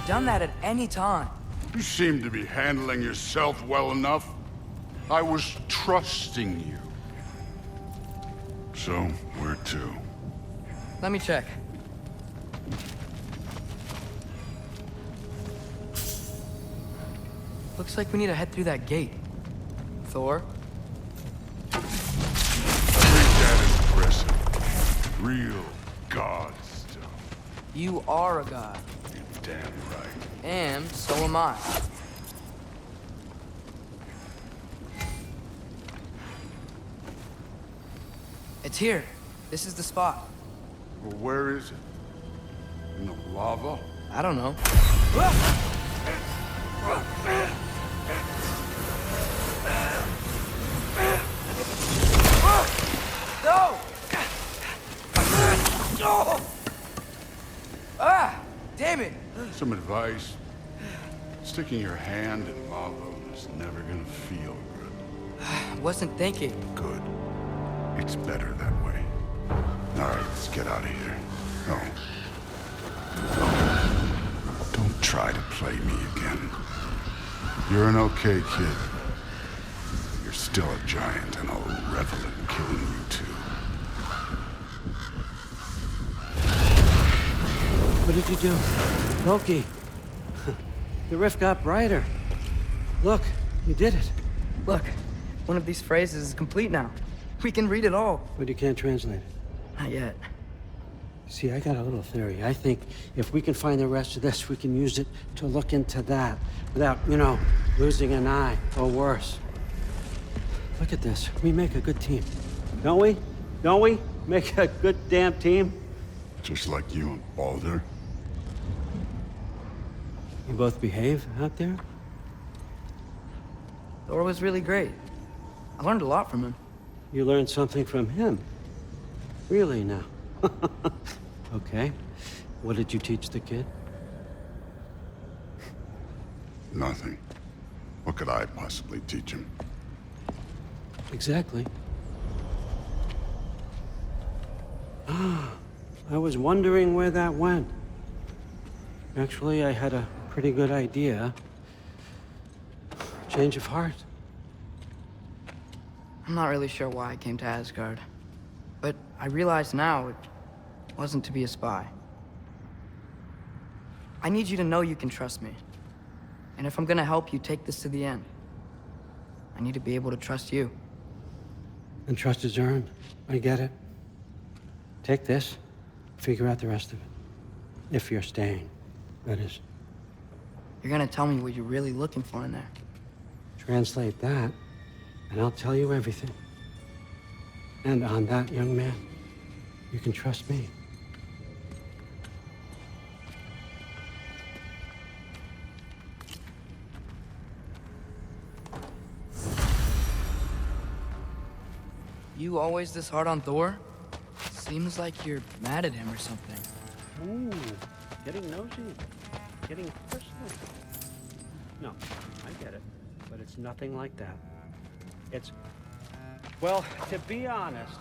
Done that at any time. You seem to be handling yourself well enough. I was trusting you. So, where to? Let me check. Looks like we need to head through that gate. Thor? I think that is impressive. Real god stuff. You are a god. You're damn right. And so am I. It's here. This is the spot. Well, where is it? In the lava? I don't know. No! Ah! Damn it! Some advice. Sticking your hand in lava is never gonna feel good. Wasn't thinking. Good. It's better that way. All right, let's get out of here. No. Don't try to play me again. You're an okay kid. You're still a giant, and I'll revel in killing you too. What did you do? Loki. The rift got brighter. Look, you did it. Look, one of these phrases is complete now. We can read it all. But you can't translate it. Not yet. See, I got a little theory. I think if we can find the rest of this, we can use it to look into that without, losing an eye or worse. Look at this. We make a good team. Don't we? Don't we? Make a good damn team? Just like you and Baldur. You both behave out there? Thor was really great. I learned a lot from him. You learned something from him? Really now? Okay. What did you teach the kid? Nothing. What could I possibly teach him? Exactly. I was wondering where that went. Actually, I had a pretty good idea. Change of heart. I'm not really sure why I came to Asgard. But I realize now it wasn't to be a spy. I need you to know you can trust me. And if I'm gonna help you take this to the end, I need to be able to trust you. And trust is earned. I get it. Take this, figure out the rest of it. If you're staying, that is. You're gonna tell me what you're really looking for in there. Translate that, and I'll tell you everything. And on that, young man, you can trust me. You always this hard on Thor? Seems like you're mad at him or something. Ooh, getting nosy, getting personal. No, I get it, but it's nothing like that. It's, well, to be honest,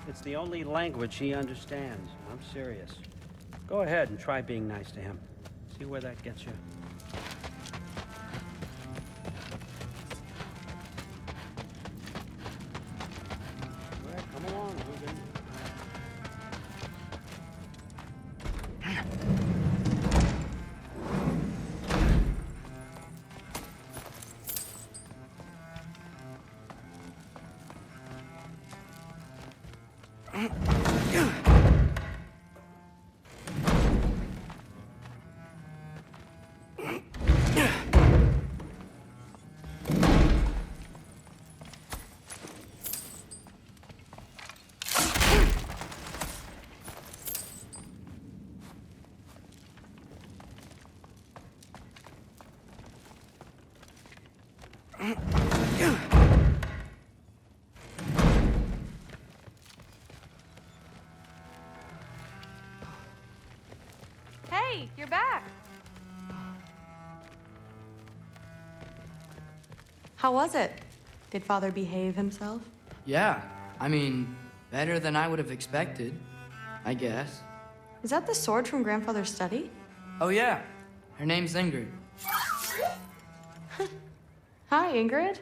it's the only language he understands. I'm serious. Go ahead and try being nice to him. See where that gets you. All right, come along, Ruben. Hey, you're back. How was it? Did Father behave himself? Yeah, I mean, better than I would have expected, I guess. Is that the sword from Grandfather's study? Oh yeah, her name's Ingrid. Hi, Ingrid.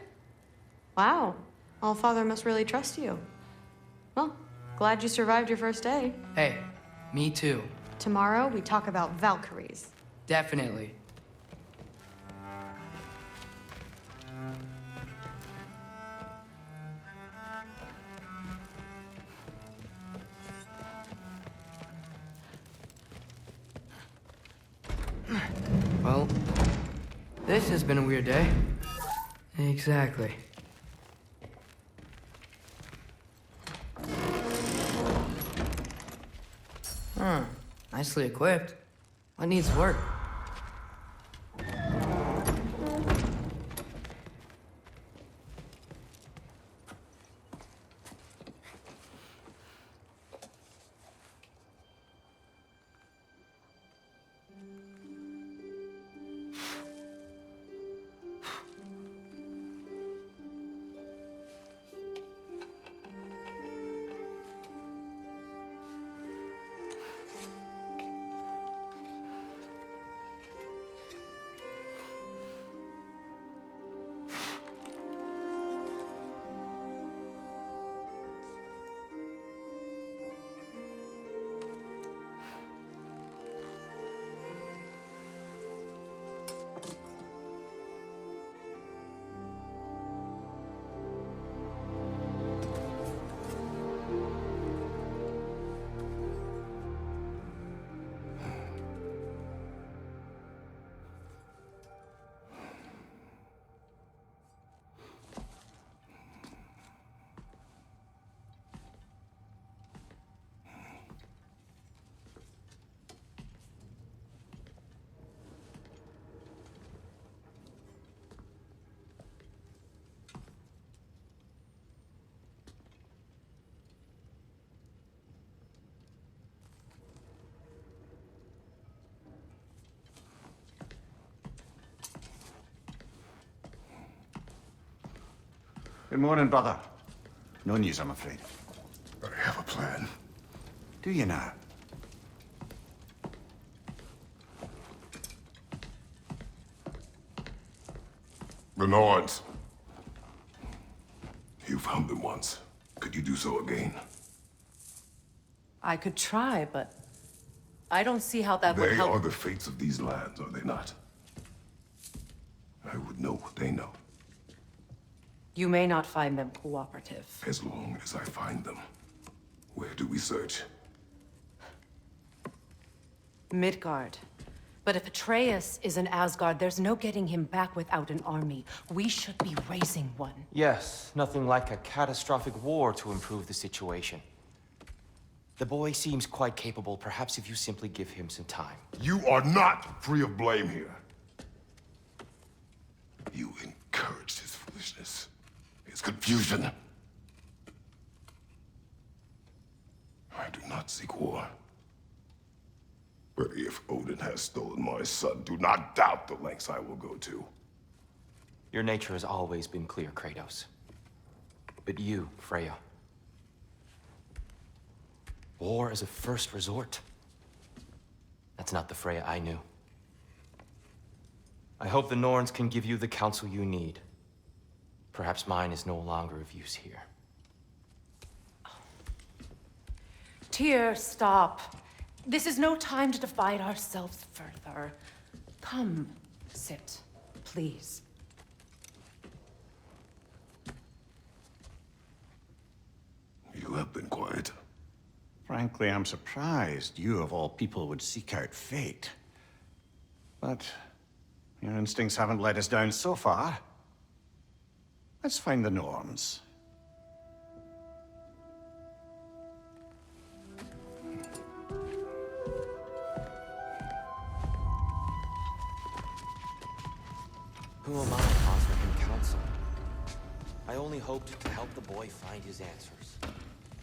Wow, All-Father must really trust you. Well, glad you survived your first day. Hey, me too. Tomorrow, we talk about Valkyries. Definitely. Well, this has been a weird day. Exactly. Huh. Nicely equipped. What needs work? Good morning, brother. No news, I'm afraid. I have a plan. Do you now? The Norns. You found them once. Could you do so again? I could try, but I don't see how that would They help. are the fates of these lands, are they not? I would know what they know, You may not find them cooperative. as long as I find them. Where do we search? Midgard. But if Atreus is in Asgard, there's no getting him back without an army. We should be raising one. Yes, nothing like a catastrophic war to improve the situation. The boy seems quite capable. Perhaps if you simply give him some time. You are not free of blame here. You encouraged his foolishness, his confusion. I do not seek war. But if Odin has stolen my son, do not doubt the lengths I will go to. Your nature has always been clear, Kratos. But you, Freya. War is a first resort. That's not the Freya I knew. I hope the Norns can give you the counsel you need. Perhaps mine is no longer of use here. Tyr, stop. This is no time to divide ourselves further. Come, sit, please. You have been quiet. Frankly, I'm surprised you, of all people, would seek out fate. But your instincts haven't let us down so far. Let's find the Norns. Who am I, offering him counsel? I only hoped to help the boy find his answers.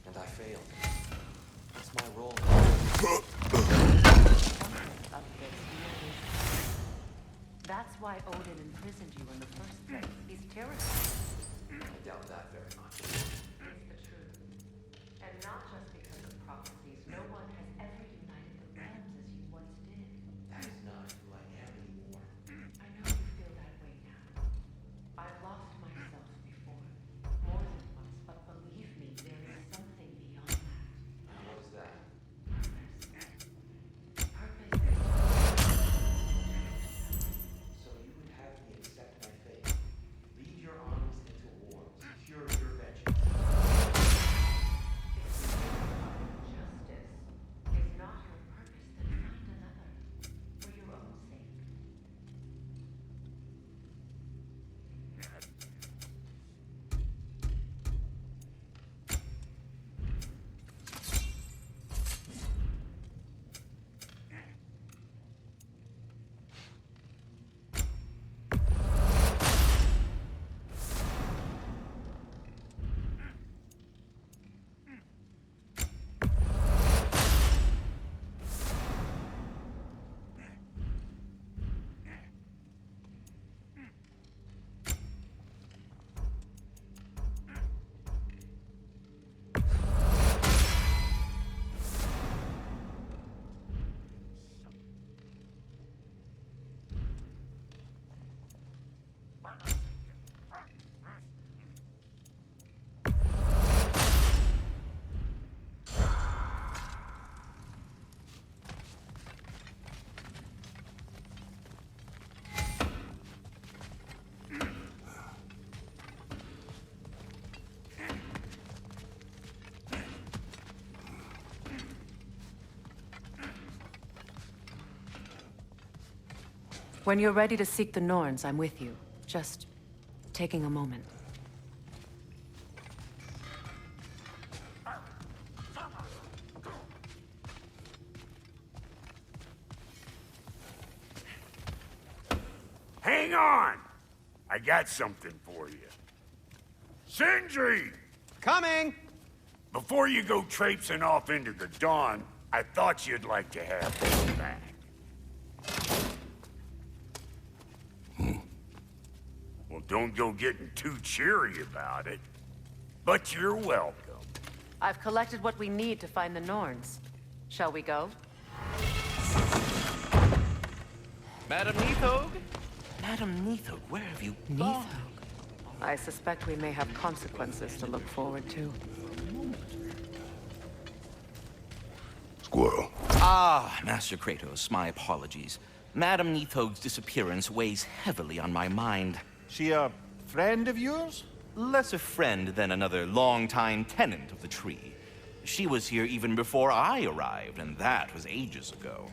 And I failed. It's my role. of this years. That's why Odin imprisoned you in the first place. He's terrified. I doubt that very much. It's the truth. And not just because of prophecies. No one has ever united the realms as you once did. That is not who I am anymore. I know you feel that way now. I've lost myself before. More than once, but believe me, there is something beyond that. What is that? Purpose. So you would have me accept my fate, lead your armies into war, secure your vengeance. Justice is not your purpose, then find another. For your own sake. When you're ready to seek the Norns, I'm with you. Just taking a moment. Hang on! I got something for you. Sindri! Coming! Before you go traipsing off into the dawn, I thought you'd like to have this back. Well, don't go getting too cheery about it. But you're welcome. I've collected what we need to find the Norns. Shall we go? Madam Neathog? Madam Neathog, where have you gone? I suspect we may have consequences to look forward to. Squirrel. Ah, Master Kratos, my apologies. Madam Neathog's disappearance weighs heavily on my mind. She a friend of yours? Less a friend than another longtime tenant of the tree. She was here even before I arrived, and that was ages ago.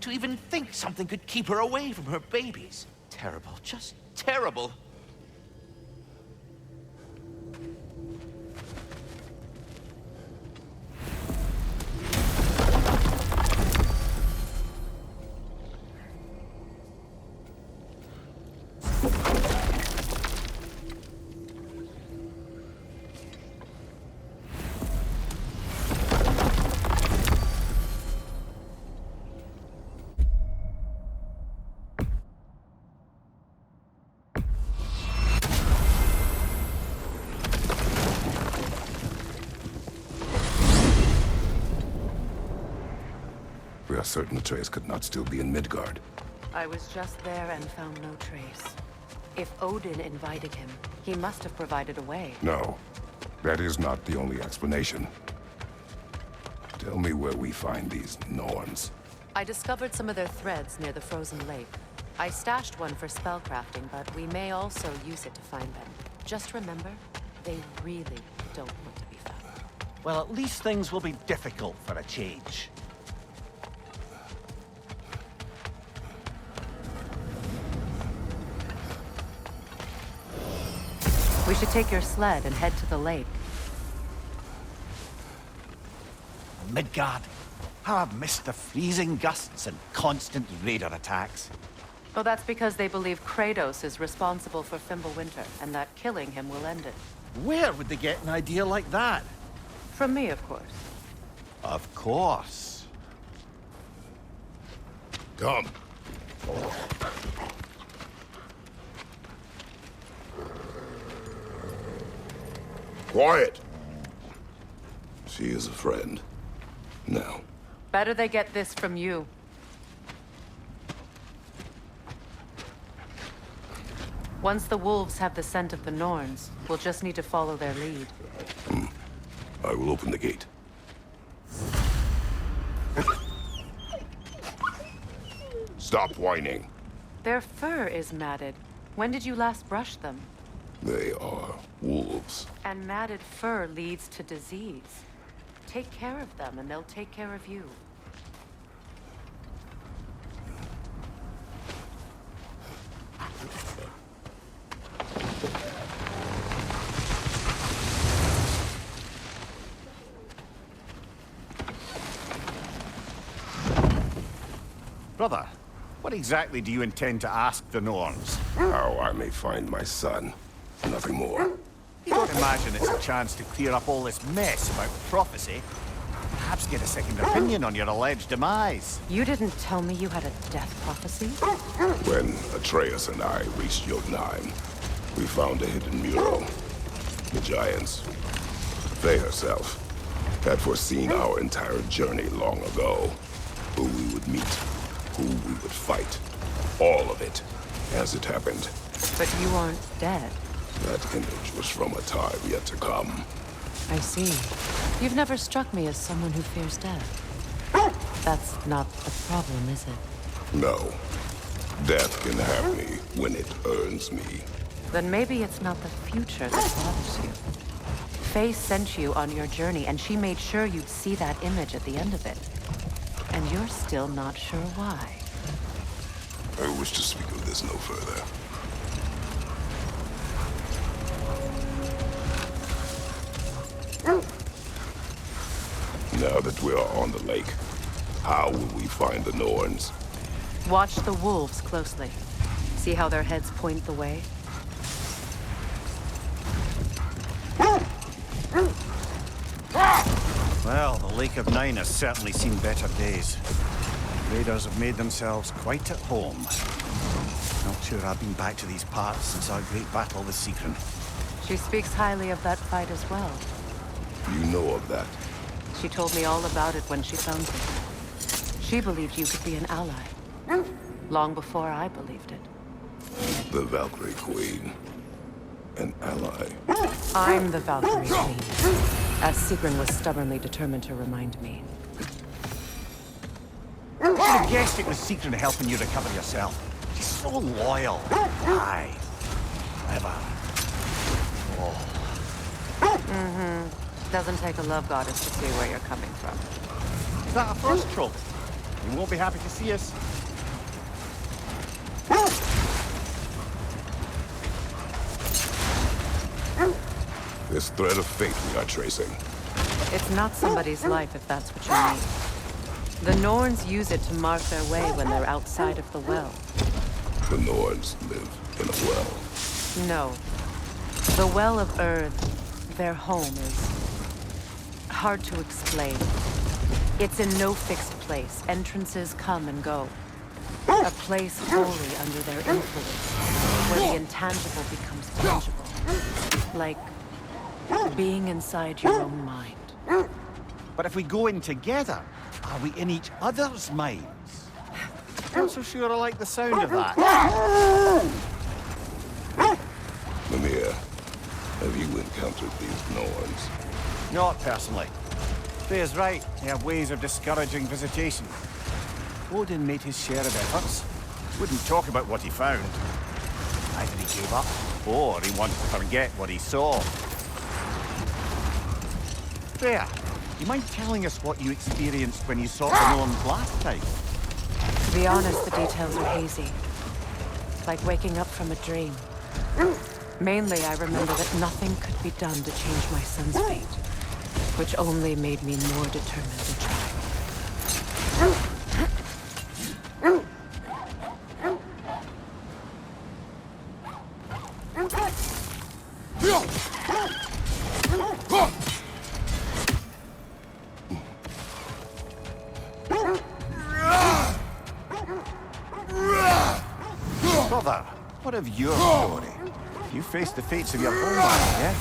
To even think something could keep her away from her babies. Terrible, just terrible. We are certain Atreus could not still be in Midgard. I was just there and found no trace. If Odin invited him, he must have provided a way. No, that is not the only explanation. Tell me where we find these Norns. I discovered some of their threads near the frozen lake. I stashed one for spellcrafting, but we may also use it to find them. Just remember, they really don't want to be found. Well, at least things will be difficult for a change. We should take your sled and head to the lake. Midgard. How I've missed the freezing gusts and constant raider attacks. Well, that's because they believe Kratos is responsible for Fimbulwinter, and that killing him will end it. Where would they get an idea like that? From me, of course. Of course. Come. Quiet. She is a friend. Now. Better they get this from you. Once the wolves have the scent of the Norns, we'll just need to follow their lead. I will open the gate. Stop whining. Their fur is matted. When did you last brush them? They are wolves. And matted fur leads to disease. Take care of them, and they'll take care of you. Brother, what exactly do you intend to ask the Norns? How I may find my son. Nothing more. You don't imagine it's a chance to clear up all this mess about prophecy? Perhaps get a second opinion on your alleged demise. You didn't tell me you had a death prophecy? When Atreus and I reached Jotunheim, we found a hidden mural. The Giants, Faye herself, had foreseen our entire journey long ago. Who we would meet, who we would fight. All of it, as it happened. But you aren't dead. That image was from a time yet to come. I see. You've never struck me as someone who fears death. That's not the problem, is it? No. Death can have me when it earns me. Then maybe it's not the future that bothers you. Faye sent you on your journey, and she made sure you'd see that image at the end of it. And you're still not sure why. I wish to speak of this no further. Now that we are on the lake, how will we find the Norns? Watch the wolves closely. See how their heads point the way? Well, the Lake of Nine has certainly seen better days. Raiders have made themselves quite at home. Not sure I've been back to these parts since our great battle with Sigrun. She speaks highly of that fight as well. You know of that? She told me all about it when she found you. She believed you could be an ally. Long before I believed it. The Valkyrie Queen. An ally. I'm the Valkyrie Queen, as Sigrun was stubbornly determined to remind me. I should have guessed it was Sigrun helping you recover yourself. She's so loyal. Aye. Clever. Doesn't take a love goddess to see where you're coming from. Is that a first trope? You won't be happy to see us. This thread of fate we are tracing. It's not somebody's life if that's what you mean. The Norns use it to mark their way when they're outside of the well. The Norns live in a well. No. The Well of Earth, their home, is hard to explain. It's in no fixed place. Entrances come and go. A place wholly under their influence, where the intangible becomes tangible. Like being inside your own mind. But if we go in together, are we in each other's minds? Not so sure I like the sound of that. Mimir, have you encountered these Norns? Not personally. Faye's right. They have ways of discouraging visitation. Odin made his share of efforts. Wouldn't talk about what he found. Either he gave up, or he wanted to forget what he saw. Faye, you mind telling us what you experienced when you saw the Norns last time? To be honest, the details are hazy. Like waking up from a dream. Mainly, I remember that nothing could be done to change my son's fate, which only made me more determined to try. what of your story? You faced the fates of your own life, yeah?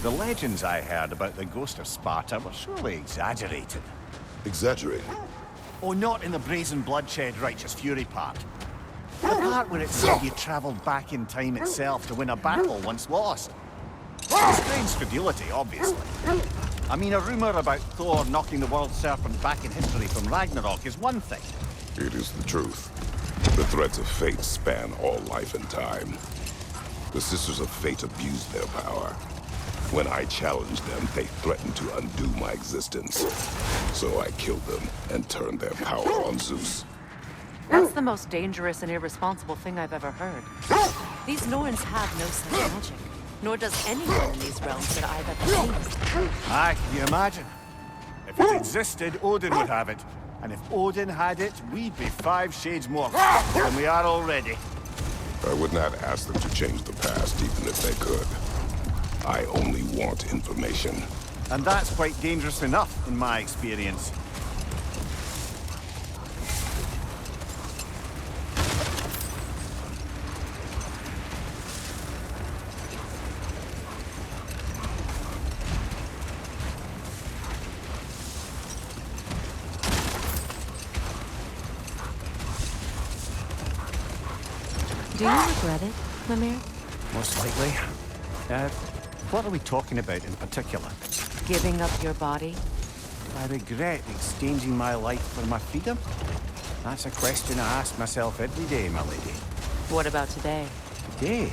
The legends I heard about the ghost of Sparta were surely exaggerated. Exaggerated? Oh, not in the brazen bloodshed righteous fury part. The part where it said you travelled back in time itself to win a battle once lost. Strange credulity, obviously. I mean, a rumour about Thor knocking the world serpent back in history from Ragnarok is one thing. It is the truth. The threads of fate span all life and time. The Sisters of Fate abused their power. When I challenged them, they threatened to undo my existence. So I killed them and turned their power on Zeus. That's the most dangerous and irresponsible thing I've ever heard. These Norns have no such magic, nor does anyone in these realms that I've ever seen. Aye, can you imagine? If it existed, Odin would have it. And if Odin had it, we'd be 5 shades more fucked than we are already. I would not ask them to change the past, even if they could. I only want information. And that's quite dangerous enough, in my experience. Do you regret it, Mimir? Most likely. What are we talking about in particular? Giving up your body? Do I regret exchanging my life for my freedom? That's a question I ask myself every day, my lady. What about today? Today?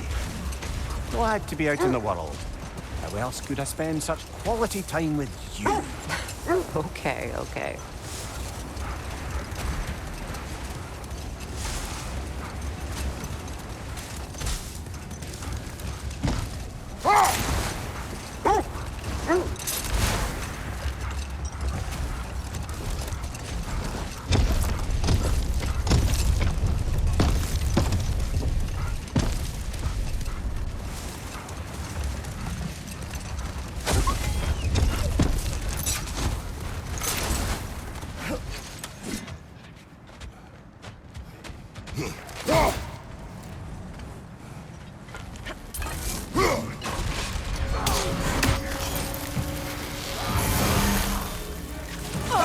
Glad to be out in the world. How else could I spend such quality time with you? Okay, okay.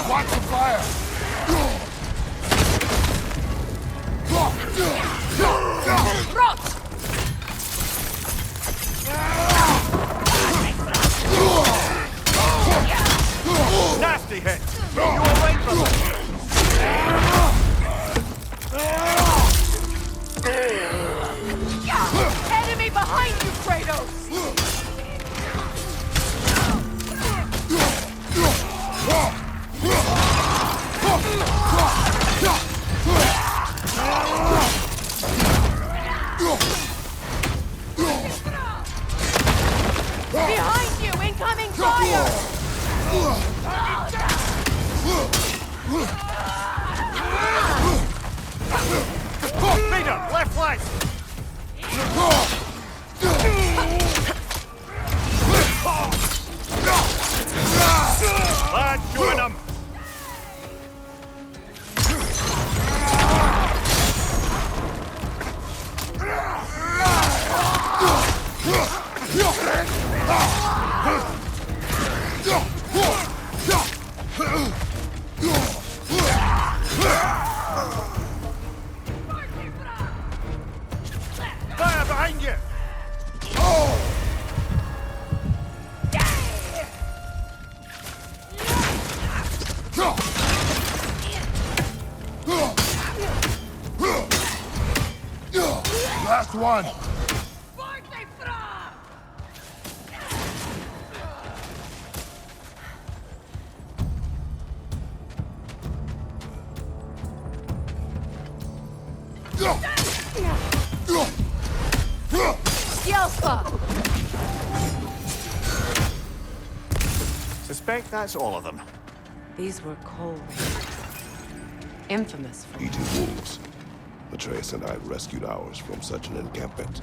Watch the fire! Nasty hit! You away from it! Enemy behind you, Kratos! Behind you! Incoming fire! Leader, left flank! Lad, join them! Fire behind you! Last one! Suspect that's all of them. These were cold. Infamous for Eating wolves. Atreus and I rescued ours from such an encampment.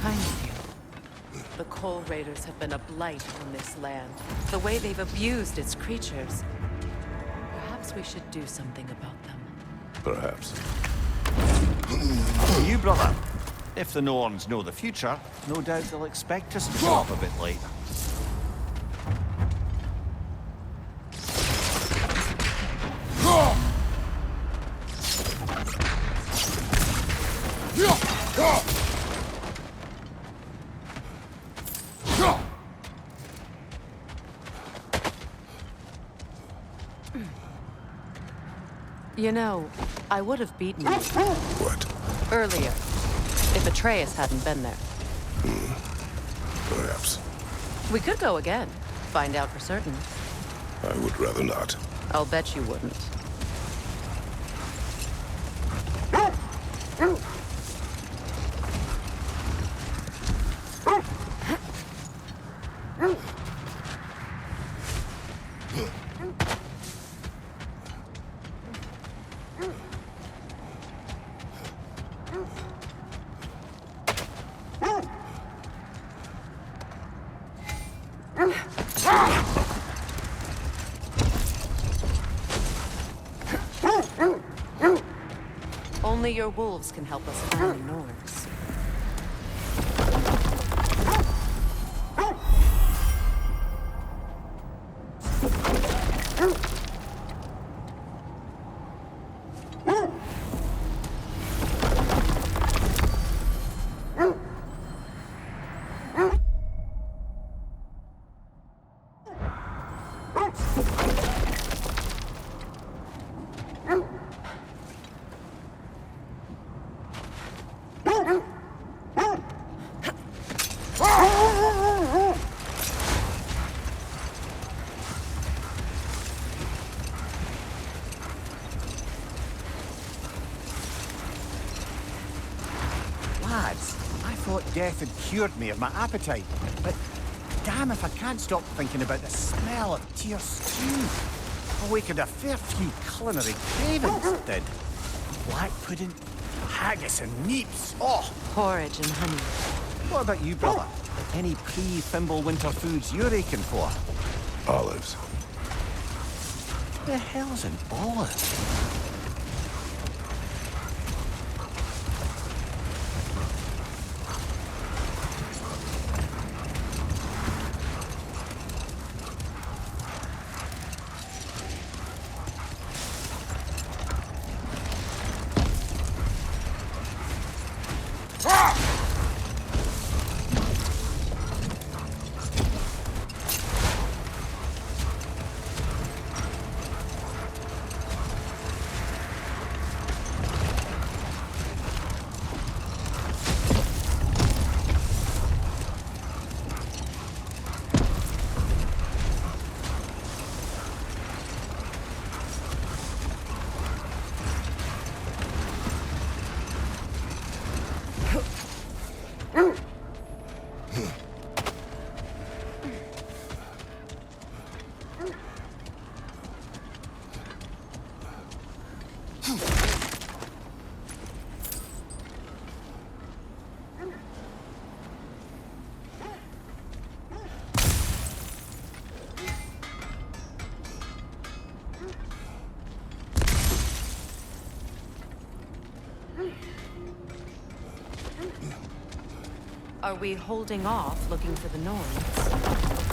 kind of you. The Coal Raiders have been a blight on this land. The way they've abused its creatures. Perhaps we should do something about them. Perhaps. To you, brother. If the Norns know the future, no doubt they'll expect us to show up a bit late. You know, I would have beaten you What? earlier if Atreus hadn't been there. Perhaps. We could go again, find out for certain. I would rather not. I'll bet you wouldn't. Only your wolves can help us find the Norns. Lads, I thought death had cured me of my appetite, but damn if I can't stop thinking about the smell of Tyr stew. Awakened a fair few culinary cravings, it did. Black pudding, haggis and neeps. Oh! Porridge and honey. What about you, brother? Any pre-Thimble winter foods you're aching for? Olives. The hell's an olive? Are we holding off looking for the Norns?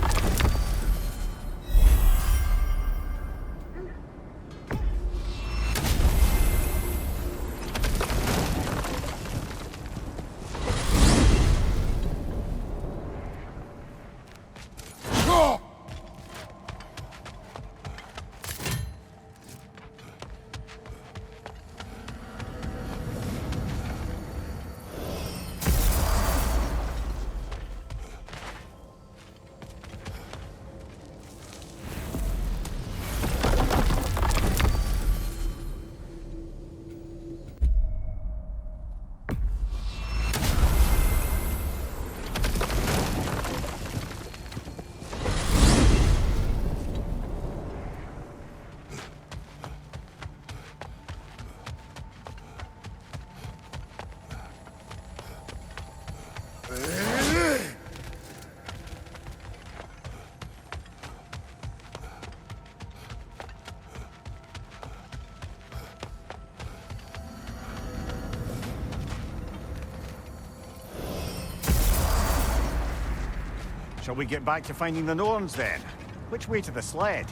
Shall we get back to finding the Norns then? Which way to the sled?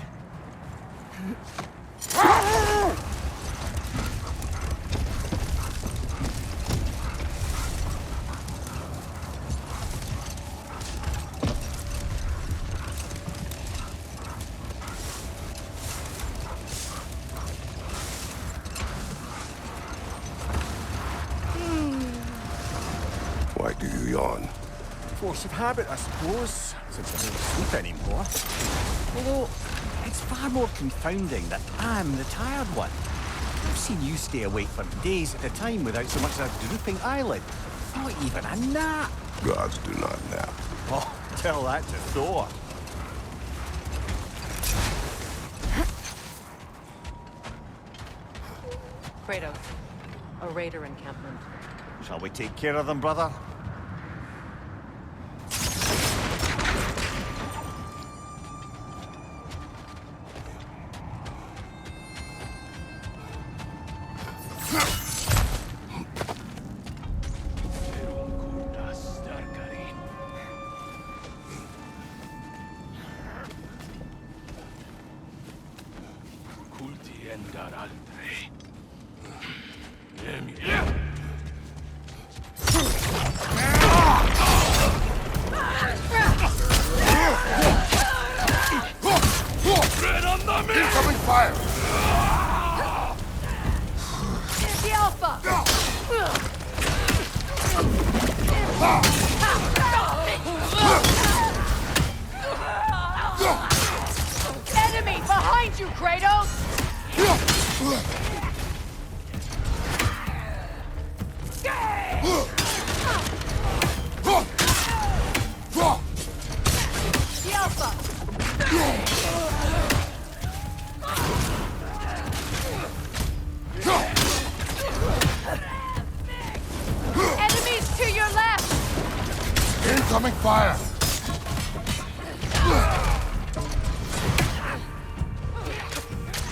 Why do you yawn? Force of habit, I suppose, since I don't sleep anymore. Although, it's far more confounding that I'm the tired one. I've seen you stay awake for days at a time without so much as a drooping eyelid. Not even a nap. Gods do not nap. Oh, tell that to Thor. Kratos, a raider encampment. Shall we take care of them, brother? Incoming fire! The Alpha! Enemy behind you, Kratos! The Alpha! Enemies to your left! Incoming fire!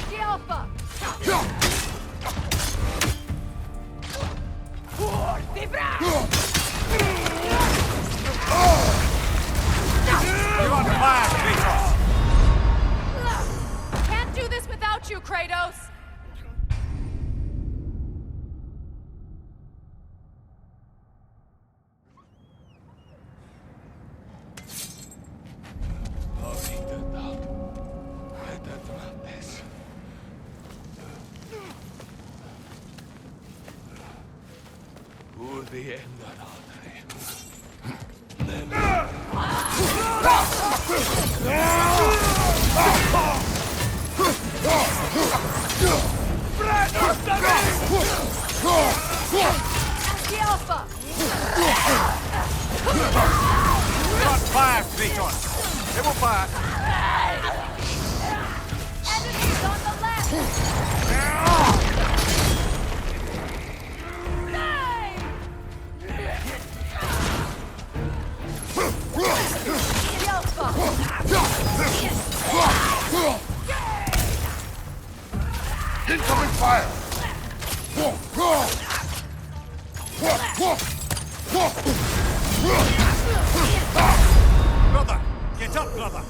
The Alpha! You're on fire, Kratos! Can't do this without you, Kratos! The Alpha! You're on fire, Kratos! They will fire! Enemies on the left! The Alpha! Incoming fire! Brother! Get up, brother!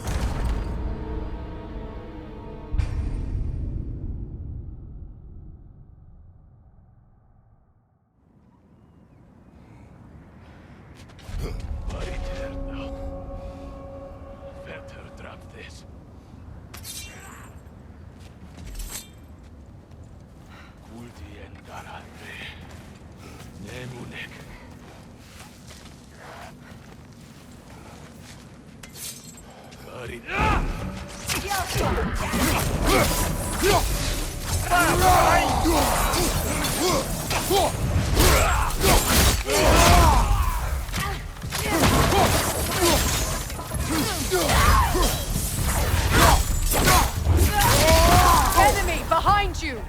Enemy behind you!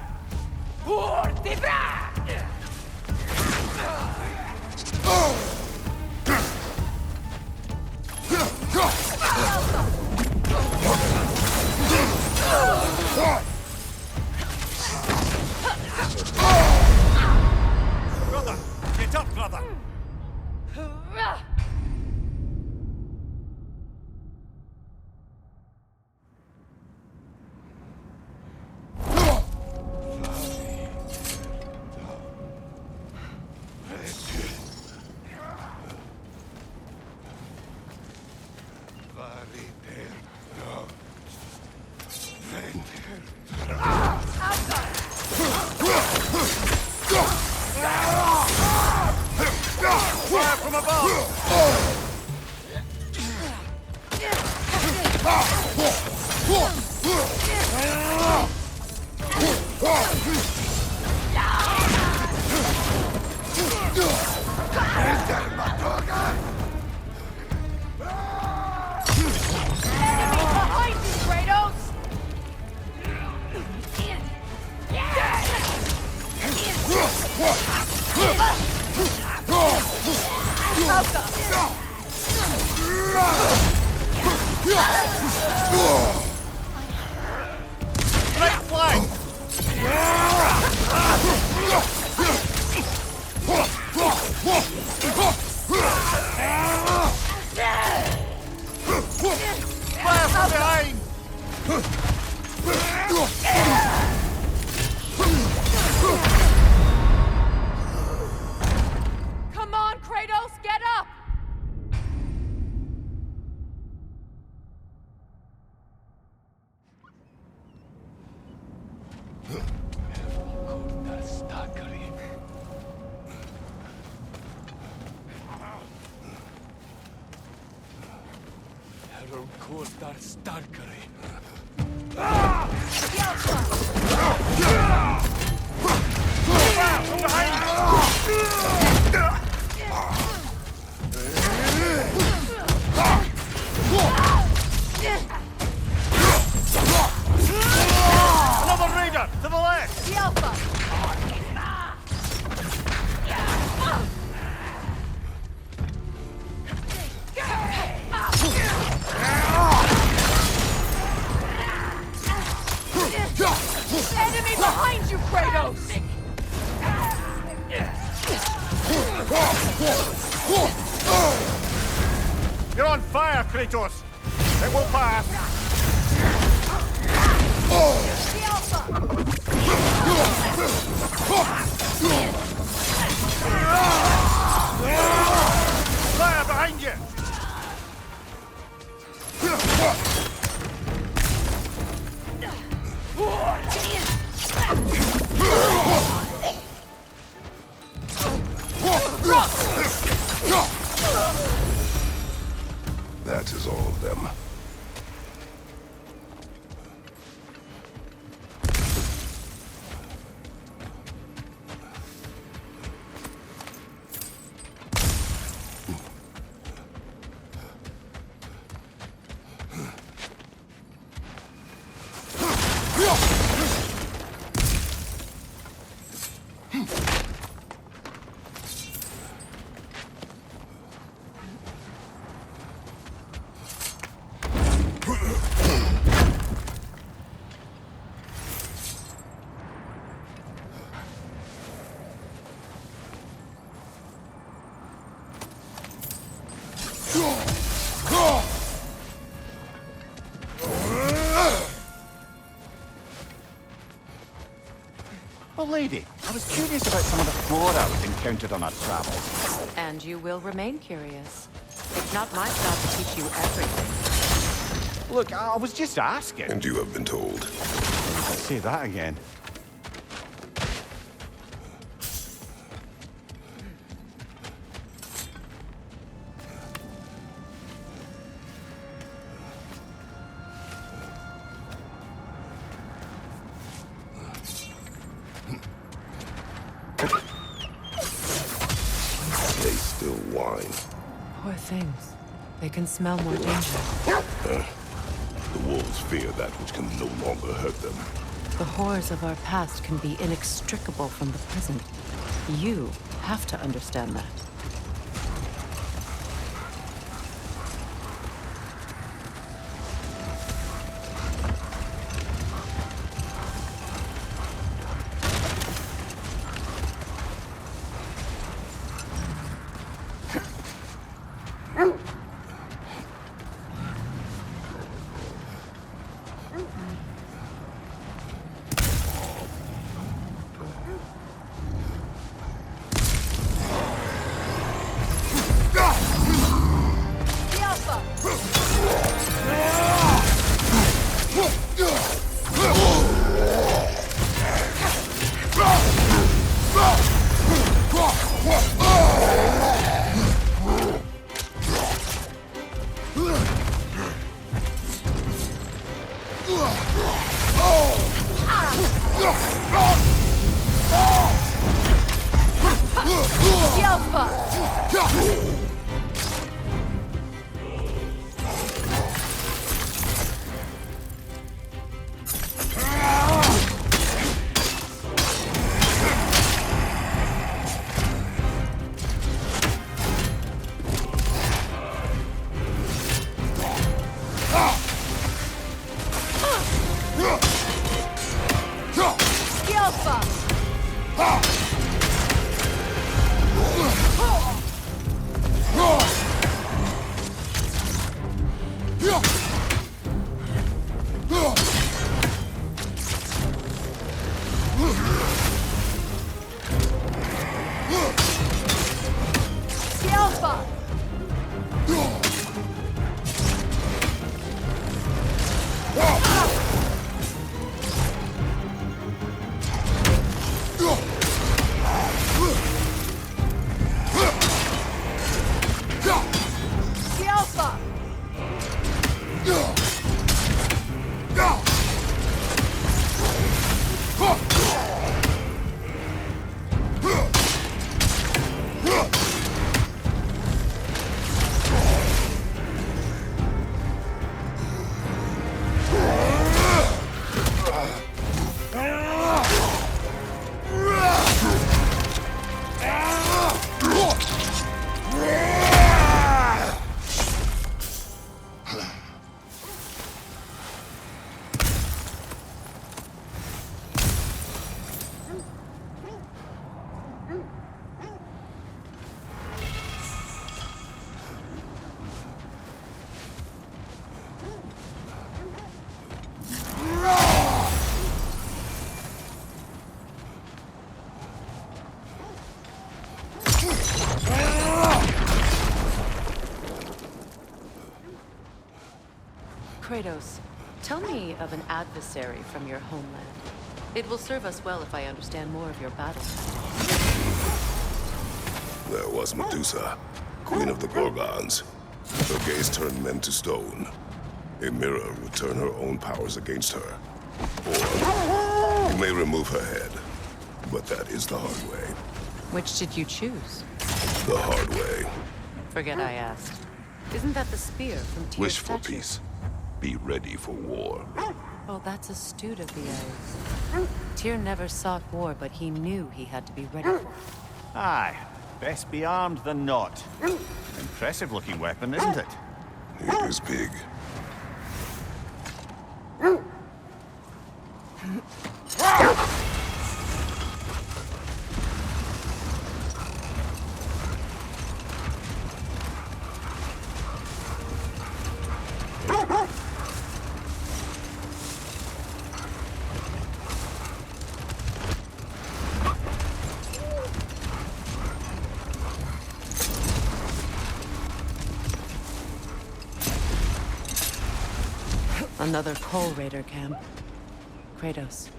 Fire from above! Behind you, Kratos! Right flank! Fire from behind! Come on, Kratos, get up! Another raider! To the left! The Alpha! Enemy behind you, Kratos! You're on fire, Kratos! It will pass! The Alpha! Fire behind you! That is all of them. Well, lady, I was curious about some of the flora we've encountered on our travels. And you will remain curious. It's not my job to teach you everything. Look, I was just asking. And you have been told. Say that again. They still whine. Poor things. They can smell more danger. The wolves fear that which can no longer hurt them. The horrors of our past can be inextricable from the present. You have to understand that. Kratos, tell me of an adversary from your homeland. It will serve us well if I understand more of your battle. There was Medusa, queen of the Gorgons. Her gaze turned men to stone. A mirror would turn her own powers against her. Or you may remove her head, but that is the hard way. Which did you choose? The hard way. Forget I asked. Isn't that the spear from Tyr's Wish for statue? peace. Be ready for war. Well, that's astute of the elves. Tyr never sought war, but he knew he had to be ready for it. Aye. Best be armed than not. Impressive looking weapon, isn't it? It is big. Another Coal Raider camp. Kratos,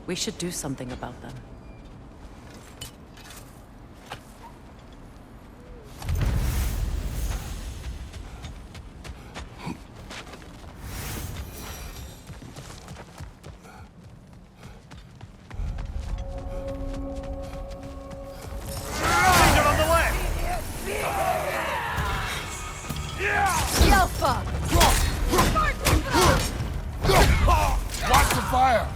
we should do something about them. Watch the fire!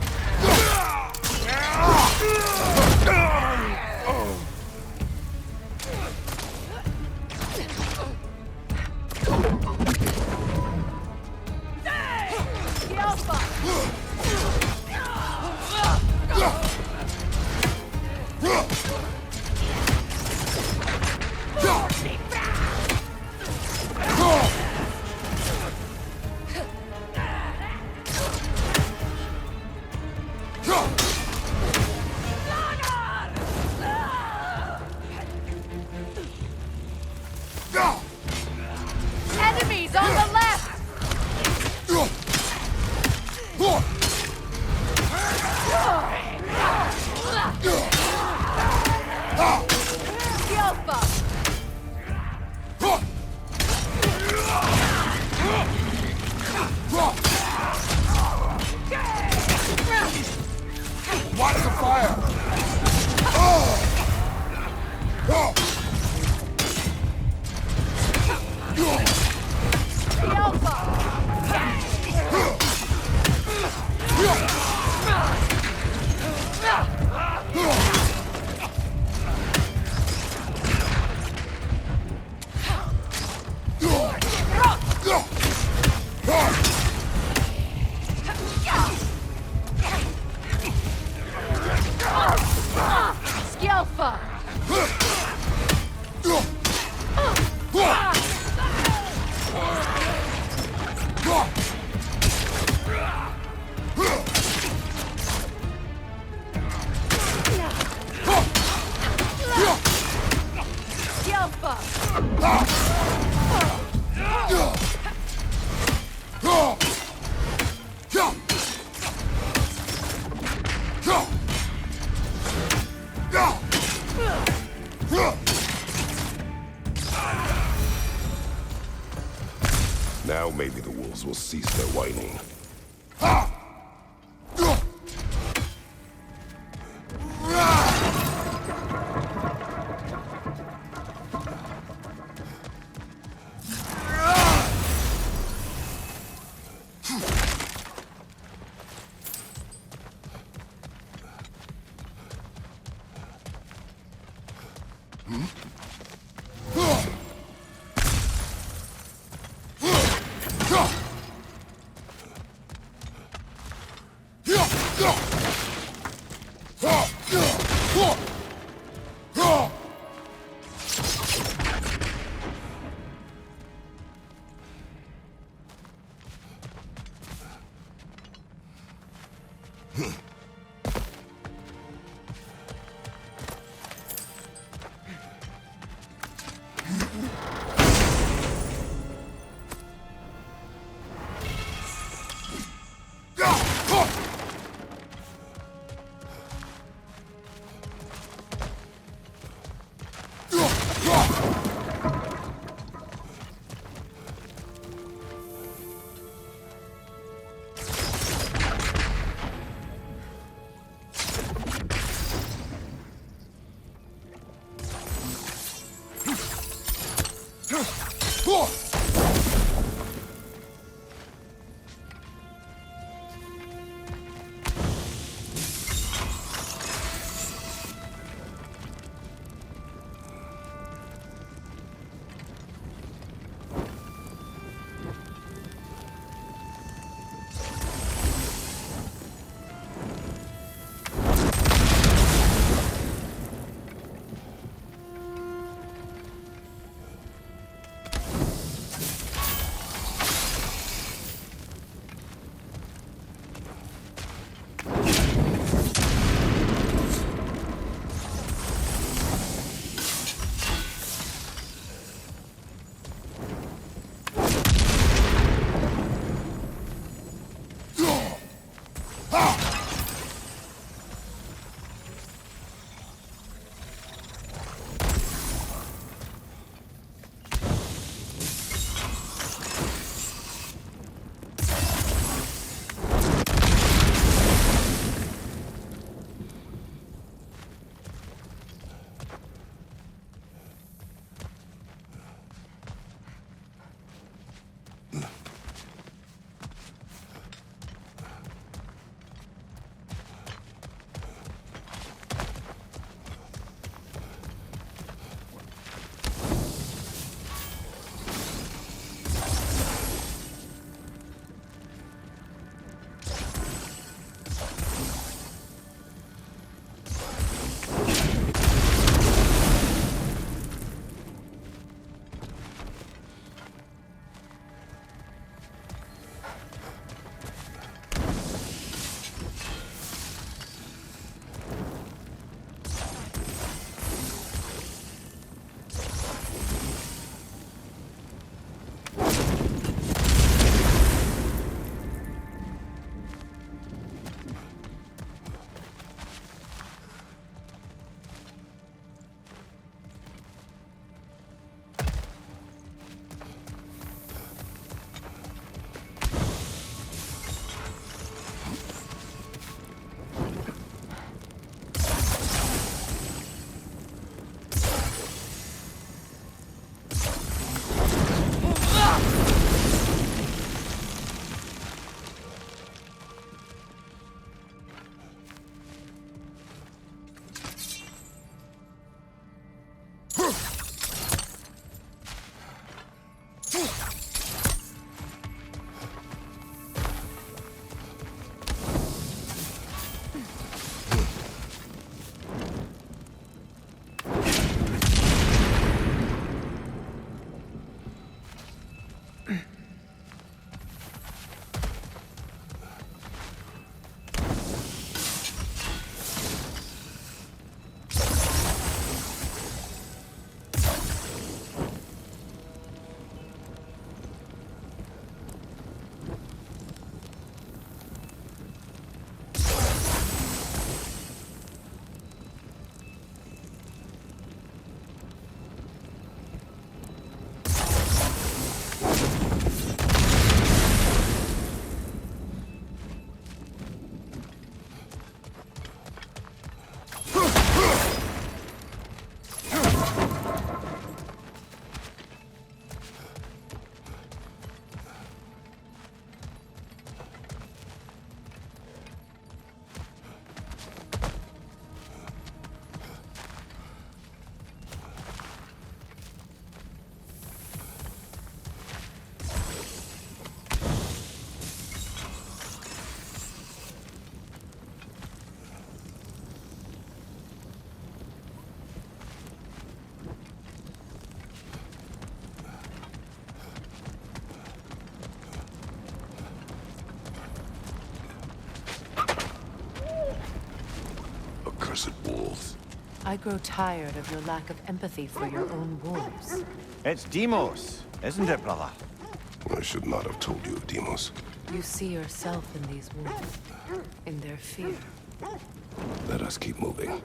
Enemies on the left! Now maybe the wolves will cease their whining. accursed wolves. I grow tired of your lack of empathy for your own wolves. It's Deimos, isn't it, brother? I should not have told you of Deimos. You see yourself in these wolves, in their fear. Let us keep moving.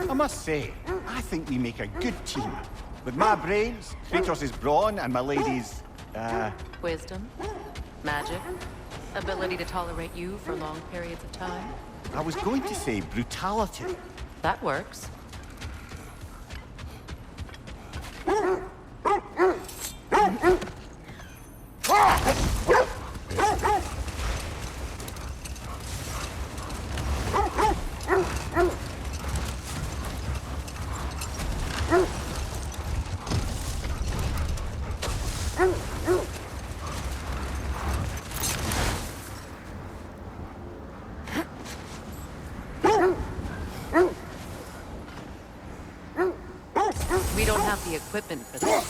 I must say, I think we make a good team. With my brains, Kratos' brawn, and my lady's, Wisdom, magic, ability to tolerate you for long periods of time. I was going to say brutality. That works. We don't have the equipment for this.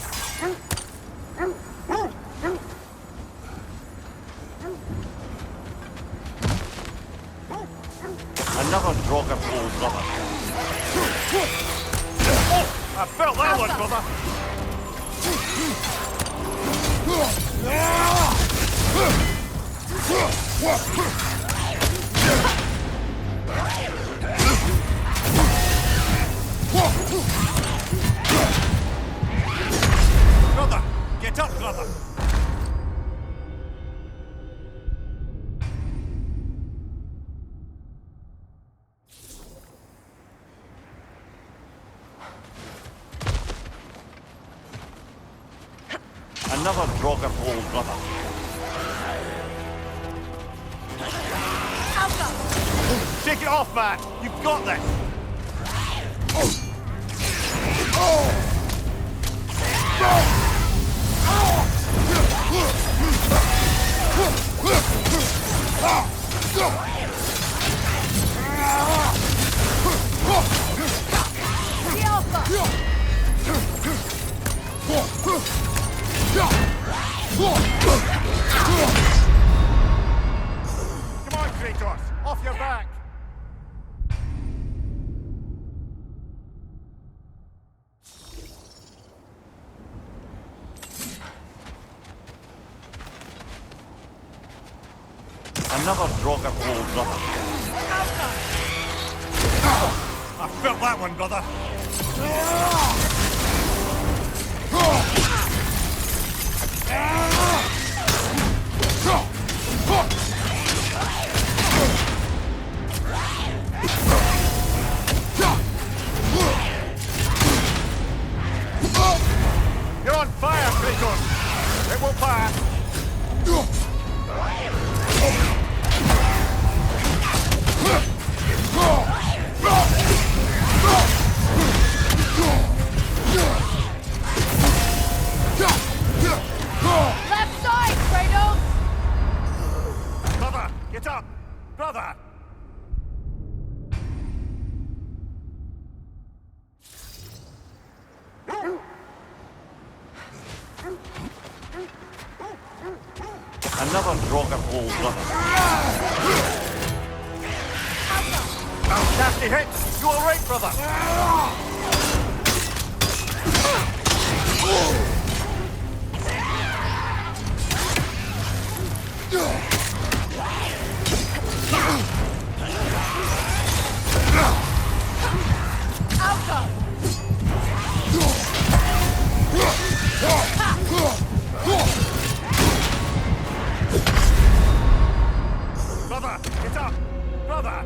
Another Draugr pole, brother. Oh, I felt that one, brother. Brother, get up, brother. Another Draugr pole, brother. Shake it off, man! You've got this! The Alpha! Come on, Kratos! Off your back! Another Draugr hole, brother. I felt that one, brother. You're on fire, Kratos! It will pass! Left side, Kratos! Brother, get up! Brother! Another Draugr hole, brother. Nasty hit! You alright, brother? Brother, get up! Brother!